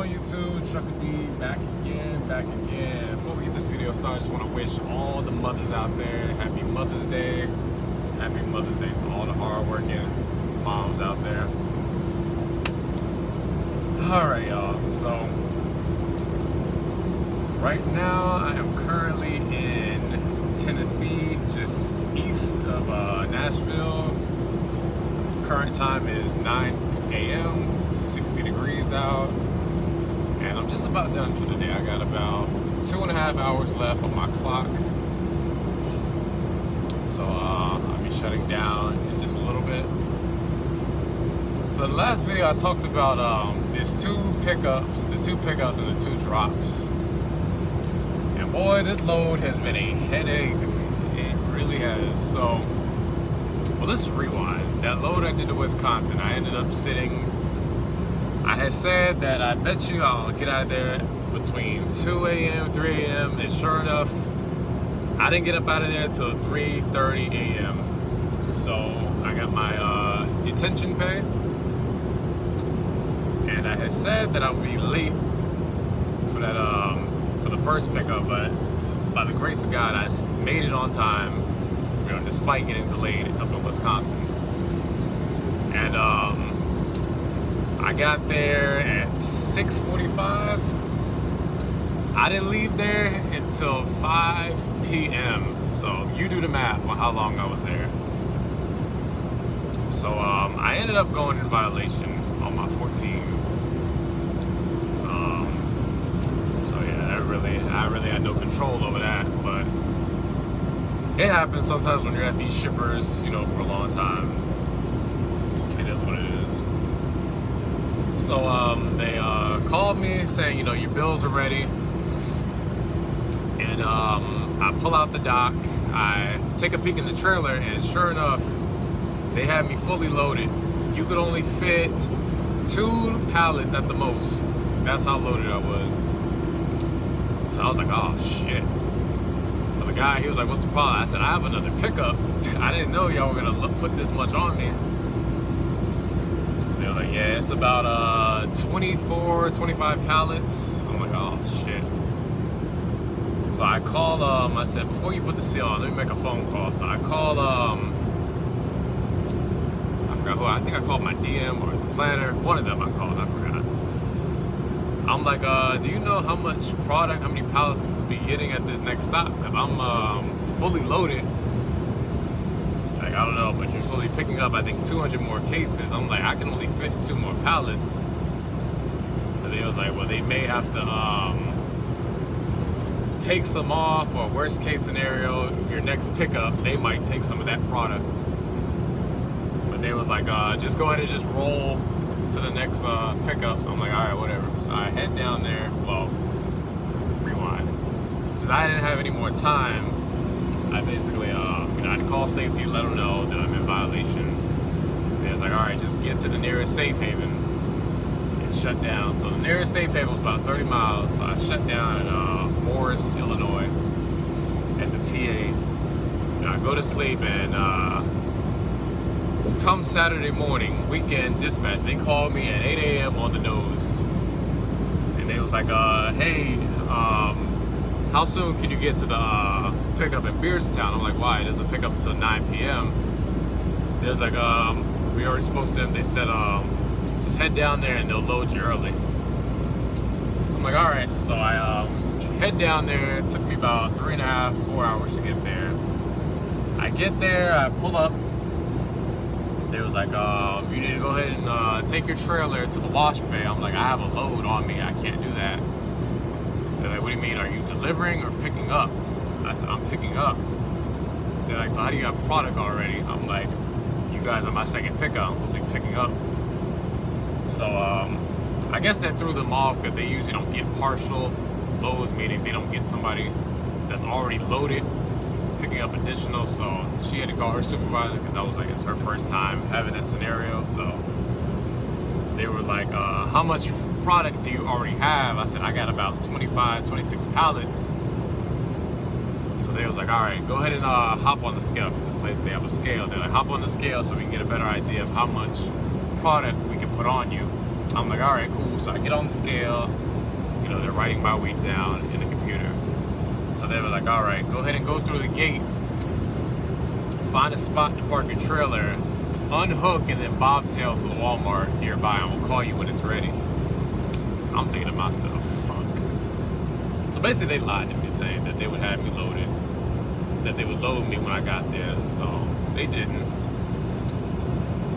on YouTube? Asktrucker.dee back again. Before we get this video started, I just want to wish all the mothers out there happy Mother's Day. Happy Mother's Day to all the hard-working moms out there. Alright, y'all. So, right now I am currently in Tennessee, just east of Nashville. Current time is 9 a.m., 60 degrees out, and I'm just about done for the day. I got about 2.5 hours left on my clock, so I'll be shutting down in just a little bit. So the last video I talked about there's the 2 pickups and the 2 drops, and boy, this load has been a headache. It really has. So, well, let's rewind. That load I did to Wisconsin, I ended up sitting. I had said that I bet you I'll get out of there between 2 a.m., 3 a.m. And sure enough, I didn't get up out of there until 3:30 a.m. So I got my detention pay. And I had said that I would be late for that for the first pickup, but by the grace of God, I made it on time, you know, despite getting delayed up in Wisconsin. And I got there at 6:45. I didn't leave there until 5 p.m. So you do the math on how long I was there. So I ended up going in violation on my 14. So yeah, I really had no control over that, but it happens sometimes when you're at these shippers, you know, for a long time. It is what it is. So they called me saying, you know, your bills are ready. And I pull out the dock. I take a peek in the trailer, and sure enough, they had me fully loaded. You could only fit 2 pallets at the most. That's how loaded I was. So I was like, oh shit. So the guy, he was like, what's the problem? I said, I have another pickup. I didn't know y'all were gonna put this much on me. They were like, yeah, it's about 24, 25 pallets. I'm like, oh shit. So I called, I said, before you put the seal on, let me make a phone call. So I called, I forgot who, I think I called my DM or the planner. One of them I called, I forgot. I'm like, do you know how much product, how many pallets this will be getting at this next stop? Because I'm fully loaded. Like, I don't know, but you're supposed to be picking up, I think, 200 more cases. I'm like, I can only fit 2 more pallets. So they was like, well, they may have to take some off, or worst case scenario, your next pickup, they might take some of that product. But they was like, just go ahead and just roll to the next pickup. So I'm like, all right, whatever. So I head down there. Well, rewind. Since I didn't have any more time, I basically, you know, I had to call safety, let them know that I'm in violation. They was like, all right, just get to the nearest safe haven and shut down. So the nearest safe haven was about 30 miles. So I shut down in Morris, Illinois, at the TA. And I go to sleep, and come Saturday morning, weekend dispatch, they called me at 8 a.m. on the nose. And they was like, hey, how soon can you get to the pickup in Beardstown? I'm like, why? It doesn't pick up until 9 p.m. They was like, we already spoke to them. They said, just head down there and they'll load you early. I'm like, all right. So I head down there. It took me about 3.5, 4 hours to get there. I get there, I pull up. They was like, you need to go ahead and take your trailer to the wash bay. I'm like, I have a load on me. I can't do that. They're like, what do you mean? Are you delivering or picking up? I said, I'm picking up. They're like, so how do you have product already? I'm like, you guys are my second pickup. I'm supposed to be picking up. So I guess that threw them off because they usually don't get partial loads, meaning they don't get somebody that's already loaded picking up additional. So she had to call her supervisor because that was like, it's her first time having that scenario. So they were like, how much product do you already have? I said, I got about 25, 26 pallets. So they was like, all right, go ahead and hop on the scale, because this place, they have a scale. They're like, hop on the scale so we can get a better idea of how much product we can put on you. I'm like, all right, cool. So I get on the scale. You know, they're writing my weight down in the computer. So they were like, all right, go ahead and go through the gate. Find a spot to park your trailer. Unhook and then bobtail to the Walmart nearby. And we'll call you when it's ready. I'm thinking to myself, fuck. So basically they lied to me saying that they would have me loaded. That they would load me when I got there. So they didn't.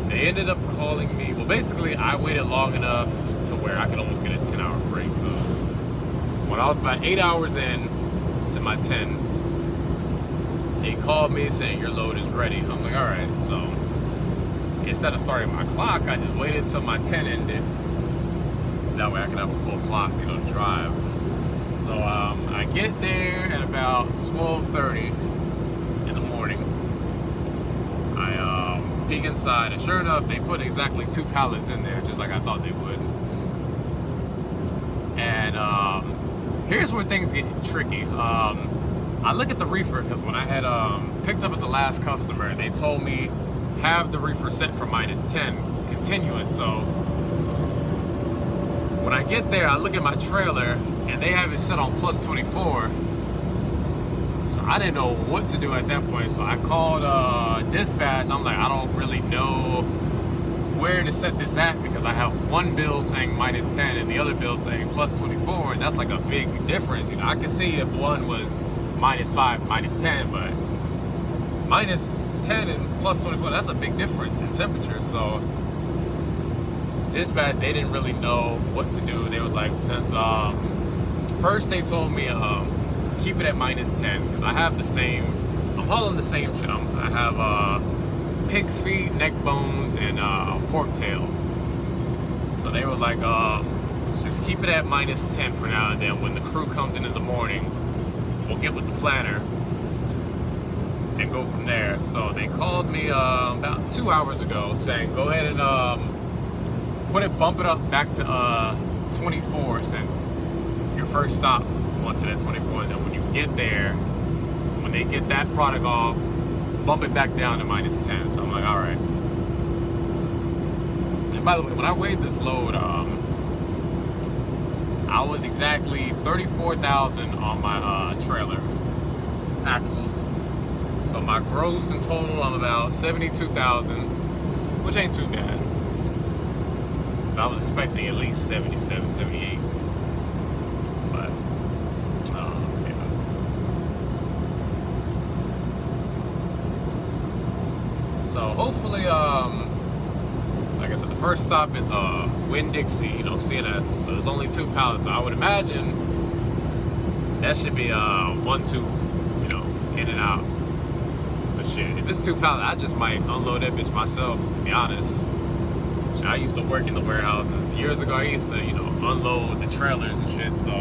They ended up calling me. Well, basically, I waited long enough to where I could almost get a 10-hour break. So when I was about 8 hours in to my 10, they called me saying your load is ready. I'm like, all right. So instead of starting my clock, I just waited till my 10 ended. That way I can have a full clock, you know, to drive. So I get there at about 12:30 in the morning. I peek inside, and sure enough, they put exactly 2 pallets in there, just like I thought they would. And here's where things get tricky. I look at the reefer because when I had picked up at the last customer, they told me have the reefer set for -10 continuous. So when I get there, I look at my trailer and they have it set on +24. So I didn't know what to do at that point. So I called dispatch. I'm like, I don't really know where to set this at because I have one bill saying -10 and the other bill saying +24, and that's like a big difference. You know, I could see if one was -5, -10, but -10 and +24, that's a big difference in temperature. So dispatch, they didn't really know what to do. They was like, since first they told me keep it at -10 because I have the same, I'm hauling the same shit. I have pig's feet, neck bones, and pork tails. So they were like, just keep it at -10 for now, and then when the crew comes in the morning, we'll get with the planner and go from there. So they called me about 2 hours ago saying, go ahead and bump it up back to 24 since your first stop wants it at 24. And then when you get there, when they get that product off, bump it back down to -10. So I'm like, all right. And by the way, when I weighed this load, I was exactly 34,000 on my trailer axles. So my gross in total, I'm about 72,000, which ain't too bad. But I was expecting at least 77, 78. But, yeah. So hopefully, like I said, the first stop is Winn-Dixie, you know, CNS. So there's only 2 pallets. So I would imagine that should be 1-2, you know, in and out. But shit, if it's 2 pallets, I just might unload that bitch myself, to be honest. I used to work in the warehouses. Years ago, I used to, you know, unload the trailers and shit, so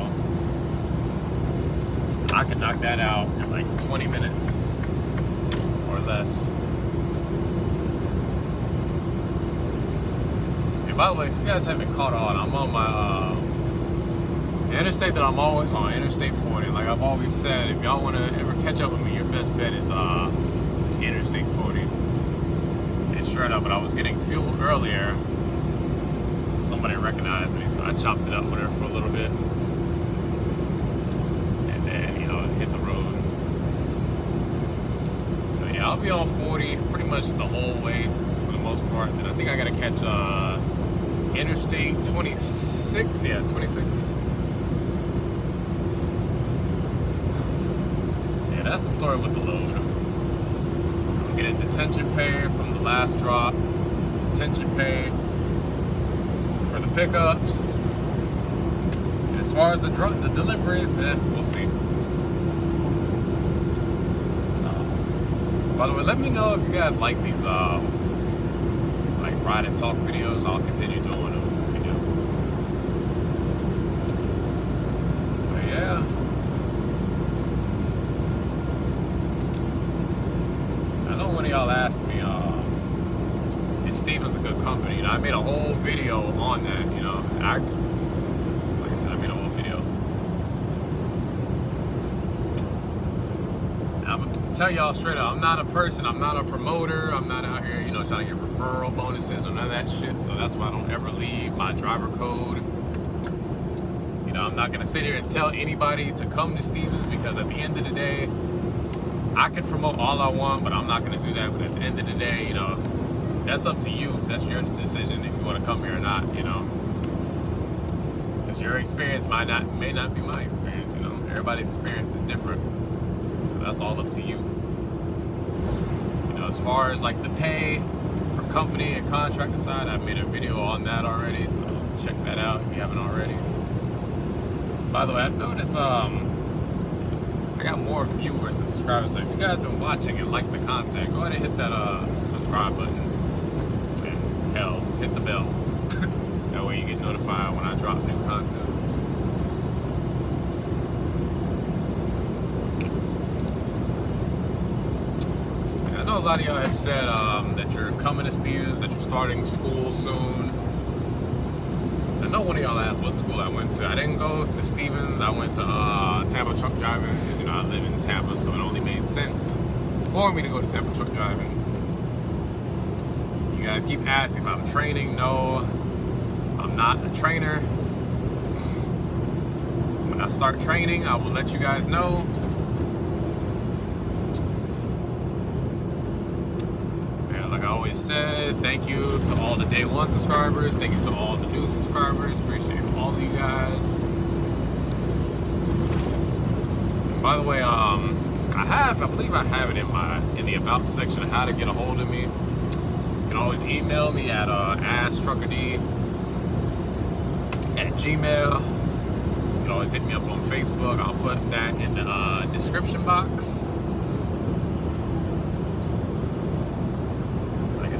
I could knock that out in like 20 minutes or less. And by the way, if you guys haven't caught on, I'm on my the interstate that I'm always on, Interstate 40. Like I've always said, if y'all want to ever catch up with me, your best bet is Interstate 40. And sure enough, when I was getting fuel earlier, somebody recognized me, so I chopped it up with her for a little bit, and then, you know, hit the road. So yeah, I'll be on 40 pretty much the whole way for the most part. And I think I gotta catch Interstate 26. Yeah, 26. So yeah, that's the story with the load. Getting detention pay from the last drop, detention pay for the pickups. And as far as the deliveries, we'll see. So, by the way, let me know if you guys like these like ride and talk videos. I'll continue doing them if you do. But yeah. I know one of y'all asked me, is Steven's a good company? And I made a whole video on that, you know. Like I said, I made a whole video. And I'm gonna tell y'all straight up, I'm not a person, I'm not a promoter, I'm not out here, you trying to get referral bonuses or none of that shit. So that's why I don't ever leave my driver code. I'm not gonna sit here and tell anybody to come to Stevens, because at the end of the day, I can promote all I want, but I'm not gonna do that. But at the end of the day, that's up to you. That's your decision if you want to come here or not. Because your experience may not be my experience. Everybody's experience is different, so that's all up to you. As far as like the pay for company and contractor side, I've made a video on that already, so check that out if you haven't already. By the way, I've noticed I got more viewers and subscribers. So if you guys have been watching and like the content, go ahead and hit that subscribe button, and hell, hit the bell. That way you get notified when I drop new content. I know a lot of y'all have said that you're coming to Stevens, that you're starting school soon. I know one of y'all asked what school I went to. I didn't go to Stevens. I went to Tampa truck driving, because I live in Tampa, so it only made sense for me to go to Tampa truck driving. You guys keep asking if I'm training. No, I'm not a trainer. When I start training, I will let you guys know. Like I always said, thank you to all the day one subscribers. Thank you to all the new subscribers. Appreciate all of you guys. And by the way, I believe I have it in the about section of how to get a hold of me. You can always email me at Asktrucker.dee at Gmail. You can always hit me up on Facebook. I'll put that in the description box.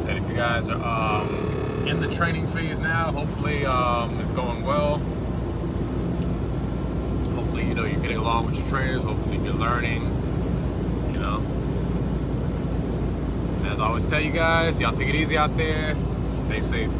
If you guys are in the training phase now, hopefully it's going well. Hopefully, you're getting along with your trainers. Hopefully you're learning, And as I always tell you guys, y'all take it easy out there. Stay safe.